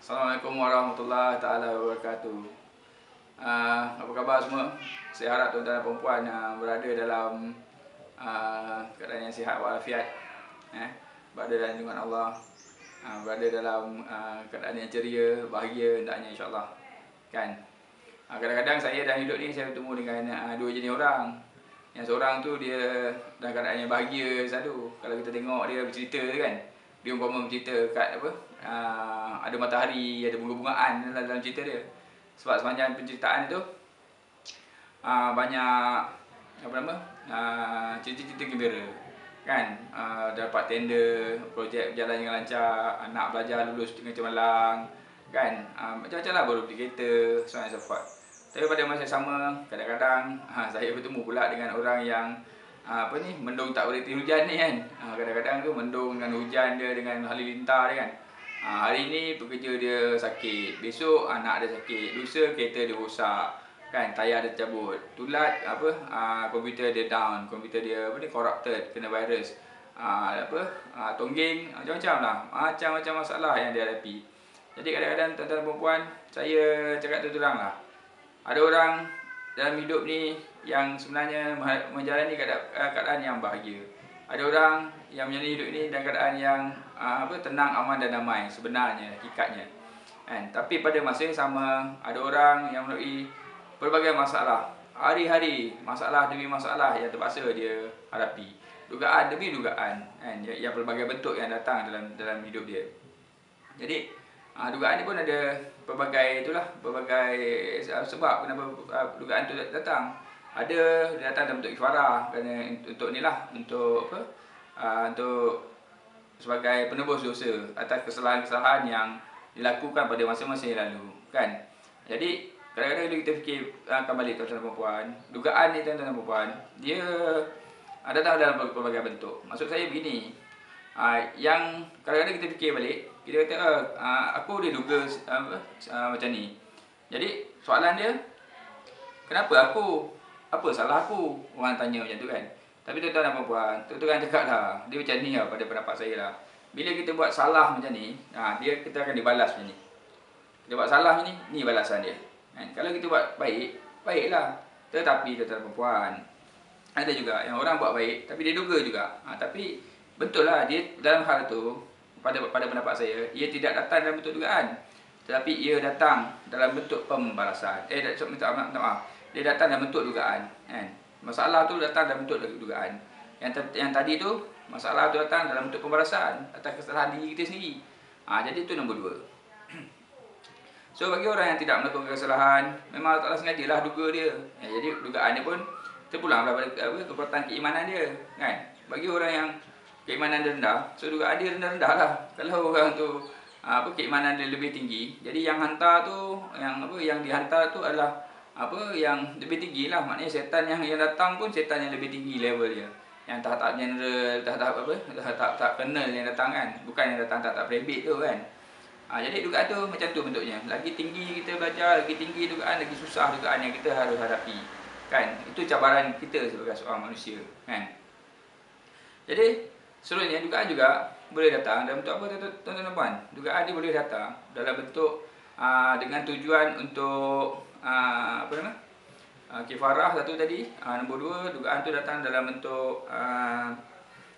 Assalamualaikum warahmatullahi taala wabarakatuh. Apa khabar semua? Saya harap tuan-tuan dan puan-puan berada dalam keadaan yang sihat walafiat, berada dalam lindungan Allah, berada dalam keadaan yang ceria, bahagia hendaknya insya-Allah. Kan? Kadang-kadang saya dalam hidup ni saya bertemu dengan dua jenis orang. Yang seorang tu dia dalam keadaan yang bahagia selalu. Kalau kita tengok dia bercerita kan, dia umpama bercerita kat apa, ada matahari, ada bunga-bungaan dalam cerita dia. Sebab sepanjang penceritaan itu banyak apa nama, cerita-cerita gembira kan, dapat tender, projek berjalan dengan lancar, anak belajar lulus dengan cemerlang kan, macam-macam lah, baru beli kereta, so on and so forth. Tapi pada masa yang sama, kadang-kadang saya bertemu pula dengan orang yang mendung tak berhenti hujan ni kan. Kadang-kadang tu mendung dengan hujan dia, dengan halilintar dia kan. Hari ni pekerja dia sakit, besok anak dia sakit, lusa kereta dia rosak kan, tayar dia cabut, tulat komputer dia down, komputer dia corrupted, kena virus, tonggeng, macam-macam lah, macam-macam masalah yang dia hadapi. Jadi kadang-kadang tuan-tuan dan puan-puan, saya cakap terus-terang lah, ada orang dalam hidup ni yang sebenarnya menjalani keadaan yang bahagia. Ada orang yang menjalani hidup ni dalam keadaan yang tenang, aman dan damai sebenarnya, hakikatnya. Tapi pada masa yang sama, ada orang yang melalui berbagai masalah, hari-hari masalah demi masalah yang terpaksa dia hadapi, dugaan demi dugaan yang berbagai bentuk yang datang dalam hidup dia. Jadi dugaan ni pun ada berbagai sebab kenapa dugaan tu datang. Ada datang dalam bentuk ifarah, kerana untuk sebagai penebus dosa atas kesalahan-kesalahan yang dilakukan pada masa-masa yang lalu kan. Jadi kadang-kadang kita fikir kembali tuan-tuan dan puan, dugaan ni tuan-tuan dan puan, dia datang dalam berbagai bentuk. Maksud saya begini, yang kadang-kadang kita fikir balik, kita kata aku dia duga macam ni. Jadi soalan dia, kenapa aku? Apa salah aku? Orang tanya macam tu kan. Tapi tuan-tuan dan puan, tuan-tuan cakap lah, dia macam ni lah pada pendapat saya lah. Bila kita buat salah macam ni, kita akan dibalas macam ni. Kita buat salah macam ni balasan dia. Kalau kita buat baik, baiklah. Tetapi tuan-tuan dan puan, ada juga yang orang buat baik tapi dia duga juga. Tapi betul lah, dia dalam hal tu, pada pendapat saya, ia tidak datang dalam bentuk dugaan, tetapi ia datang dalam bentuk pembalasan. Minta maaf, dia datang dalam bentuk dugaan. Masalah tu datang dalam bentuk dugaan. Yang tadi tu, masalah tu datang dalam bentuk pembalasan atas kesalahan diri kita sendiri. Jadi itu nombor 2. So bagi orang yang tidak melakukan kesalahan, memang Allah Ta'ala sengajalah duga dia. Jadi dugaan dia pun terpulanglah pada kekuatan keimanan dia kan. Bagi orang yang keimanan dia rendah, so dugaan dia rendah-rendah lah. Kalau orang tu keimanan dia lebih tinggi, jadi yang hantar tu, yang dihantar tu adalah yang lebih tinggi lah. Maknanya setan yang datang pun setan yang lebih tinggi level dia, yang tahap general, tahap kernel yang datang kan, bukan yang datang tahap private tu kan. Jadi dugaan tu macam tu bentuknya. Lagi tinggi kita belajar, lagi tinggi dugaan, lagi susah dugaan yang kita harus hadapi kan. Itu cabaran kita sebagai seorang manusia kan. Jadi seluruhnya dugaan juga boleh datang dalam bentuk apa tuan-tuan dan puan? Dugaan dia boleh datang dalam bentuk dengan tujuan untuk kifarah satu tadi. Nombor 2, dugaan tu datang dalam bentuk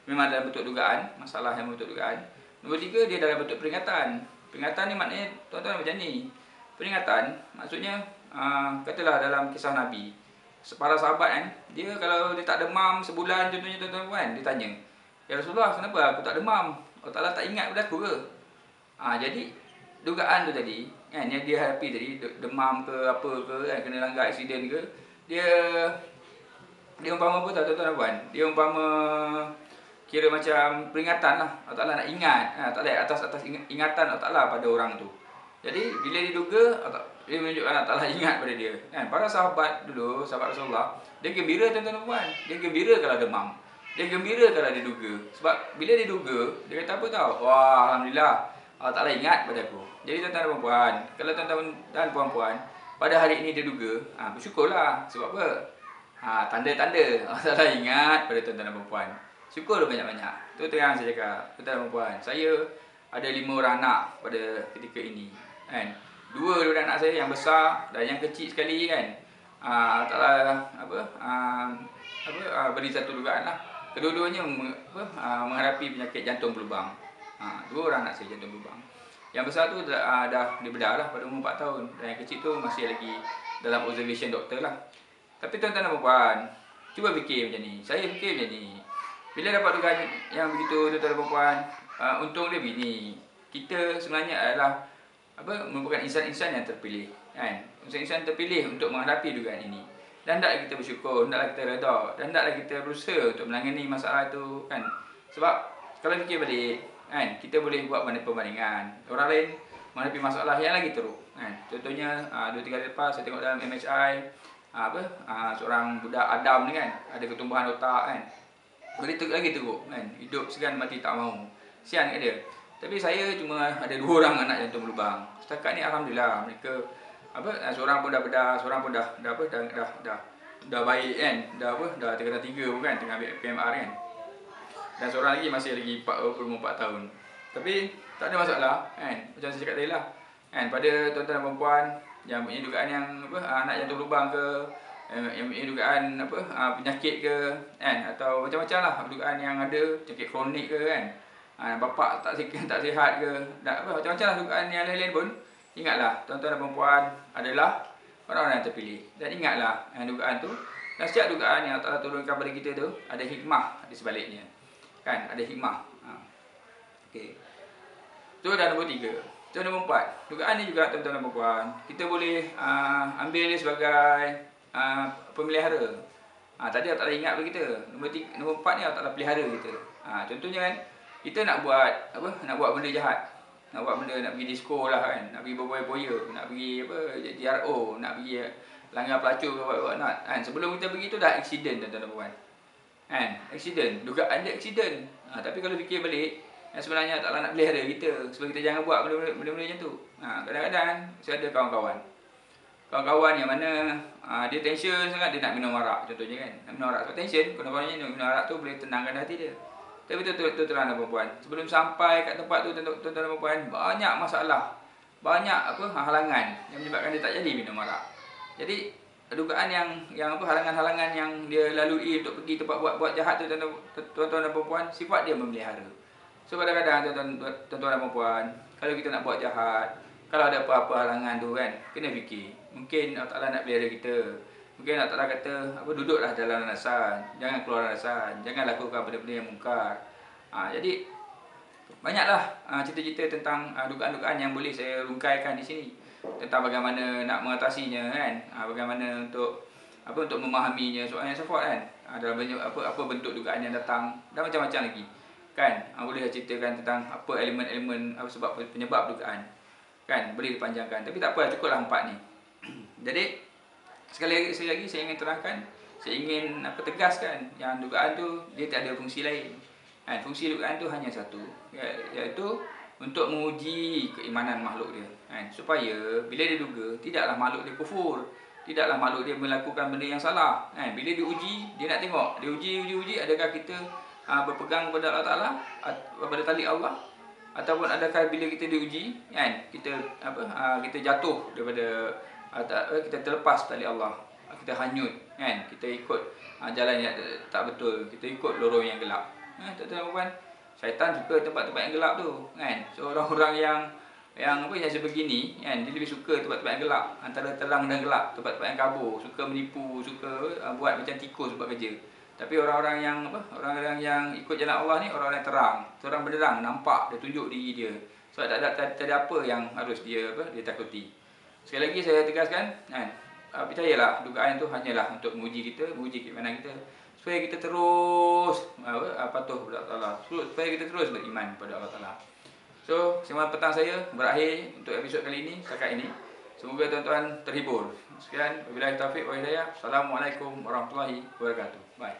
memang dalam bentuk dugaan, masalah yang bentuk dugaan. Nombor 3, dia dalam bentuk peringatan. Peringatan ni maknanya tuan-tuan macam ni. Peringatan maksudnya katalah dalam kisah Nabi, para sahabat kan, dia kalau dia tak demam sebulan contohnya tuan-tuan kan, dia tanya, "Ya Rasulullah, kenapa aku tak demam? Allah Ta'ala tak ingat pada aku ke?" Jadi dugaan tu tadi kan, yang dia hadapi tadi, demam ke apa ke kan, kena langgar aksiden ke, dia umpama apa tuan-tuan dan puan? Dia umpama kira macam peringatan lah. Allah Ta'ala nak ingat atas ingatan Allah Ta'ala pada orang tu. Jadi bila diduga, dia menunjukkan Allah Ta'ala ingat pada dia kan. Para sahabat dulu, sahabat Rasulullah, dia gembira tuan-tuan dan puan. Dia gembira kalau demam, dia gembira kalau dia duga. Sebab bila dia duga, dia kata apa tau? Wah, Alhamdulillah, Allah Ta'ala ingat pada aku. Jadi tuan-tuan dan puan, kalau tuan-tuan dan puan-puan pada hari ini dia duga, bersyukurlah. Sebab apa? Tanda-tanda Allah Ta'ala ingat pada tuan-tuan dan puan. Syukur banyak-banyak. Tu terang saya cakap, tuan-tuan dan puan, saya ada 5 orang anak pada ketika ini. kan. Dua daripada anak saya, yang besar dan yang kecil sekali kan. Taklah beri satu dugaan lah. Kedua-duanya menghadapi penyakit jantung berlubang. Dua orang anak saya jantung berlubang. Yang besar tu dah dibedah lah pada umur 4 tahun. Dan yang kecil tu masih lagi dalam observation doktor lah. Tapi tuan-tuan dan puan, cuba fikir macam ni. Saya fikir macam ni. Bila dapat dugaan yang begitu, tuan-tuan dan puan, untung dia bini. Kita sebenarnya adalah merupakan insan-insan yang terpilih, kan? Insan-insan terpilih untuk menghadapi dugaan ini. Dan hendaklah kita bersyukur, hendaklah kita redha, dan hendaklah kita berusaha untuk menangani masalah itu, kan? Sebab kalau fikir balik, kan, kita boleh buat perbandingan. Orang lain menghadapi masalah yang lagi teruk, kan? Contohnya 2-3 hari lepas saya tengok dalam MHI seorang budak Adam ni, kan, ada ketumbuhan otak, kan. Lagi teruk, kan? Hidup segan mati tak mahu. Sian kat dia. Tapi saya cuma ada 2 orang anak jantung berlubang. Setakat ni alhamdulillah mereka seorang pun dah bedah, seorang pun dah baik, kan. Dah tingkatan 3 pun, kan, tengah ambil PMR, kan. Dan seorang lagi masih lagi 44 tahun. Tapi tak ada masalah, kan. Macam saya cakap tadi lah, kan, pada tuan-tuan dan puan yang punya dugaan yang anak jantung berlubang ke, yang punya dugaan penyakit ke, kan, atau macam-macam lah dugaan yang ada, penyakit kronik ke, kan. Bapa tak sihat ke, macam-macam lah dugaan yang lain-lain pun, ingatlah tuan-tuan dan puan adalah orang-orang yang terpilih. Dan ingatlah dugaan tu, dan setiap dugaan yang Allah turunkan pada kita tu ada hikmah di sebaliknya, kan, ada hikmah. Okey. Tu dah nombor 3. Tu nombor 4. Dugaan ni juga tuan-tuan dan puan, kita boleh ambil dia sebagai pemelihara. Tadi Allah Ta'ala ingat pada kita. Nombor 4 ni Allah Ta'ala pelihara kita. Contohnya kan, kita nak buat benda jahat. Nak pergi disco lah, kan. Nak pergi berboya-boya, nak pergi DRO, nak pergi langgar pelacur ke nak, kan. Sebelum kita pergi tu dah accident, tuan-tuan dan puan. Kan? Accident, dugaan dia accident. Tapi kalau fikir balik, sebenarnya tak nak pelihara kita supaya kita jangan buat benda-benda macam tu. Kadang-kadang saya ada kawan-kawan yang mana dia tension sangat, dia nak minum arak contohnya, kan. Nak minum arak sebab tension, kononnya minum arak tu boleh tenangkan hati dia. Tapi tuan-tuan dan puan, sebelum sampai kat tempat tu, tuan-tuan dan puan, banyak masalah, banyak halangan yang menyebabkan dia tak jadi minum arak. Jadi dugaan yang halangan-halangan yang dia lalui untuk pergi tempat buat jahat tu, tuan-tuan dan puan, sifat dia memelihara. So kadang-kadang tuan-tuan dan puan, kalau kita nak buat jahat, kalau ada apa-apa halangan tu, kan, kena fikir. Mungkin Allah Ta'ala nak pelihara kita. Mungkin Allah Ta'ala kata, duduklah dalam landasan, jangan keluar landasan, jangan lakukan benda-benda yang mungkar. Jadi banyaklah cerita-cerita tentang dugaan-dugaan yang boleh saya rungkaikan di sini, tentang bagaimana nak mengatasinya, kan. Bagaimana untuk memahaminya, soalan yang so kan. Dalam apa bentuk dugaan yang datang, dan macam-macam lagi, kan. Boleh ceritakan tentang apa elemen-elemen sebab penyebab dugaan, kan. Boleh dipanjangkan, tapi tak apa, cukuplah 4 ni. Jadi sekali lagi saya ingin terangkan, saya ingin tegaskan yang dugaan tu dia tak ada fungsi lain. Fungsi dugaan tu hanya satu, iaitu untuk menguji keimanan makhluk dia, supaya bila dia duga, tidaklah makhluk dia kufur, tidaklah makhluk dia melakukan benda yang salah. Bila diuji, dia nak tengok, dia uji, adakah kita berpegang kepada Allah Ta'ala, kepada tali Allah, ataupun adakah bila kita diuji, kita jatuh daripada, kita terlepas tali Allah, kita hanyut, kan, kita ikut jalan yang tak betul, kita ikut lorong yang gelap. Tuan-tuan, syaitan suka tempat-tempat yang gelap tu, kan. So orang-orang yang sebegini, kan, dia lebih suka tempat-tempat yang gelap, antara terang dan gelap, tempat-tempat yang kabur, suka menipu, suka buat macam tikus buat kerja. Tapi orang-orang yang ikut jalan Allah ni, orang-orang yang terang benderang, nampak, dia tunjuk diri dia. Sebab tak ada apa yang harus dia takuti. Sekali lagi saya tegaskan, percayalah dugaan itu hanyalah untuk menguji keimanan kita, supaya kita terus patuh kepada Allah Ta'ala, supaya kita terus beriman kepada Allah Ta'ala. So, semalam petang saya berakhir untuk episod kali ini, setakat ini. Semoga tuan-tuan terhibur. Sekian, wabillahi taufiq wa hidayah. Assalamualaikum warahmatullahi wabarakatuh. Bye.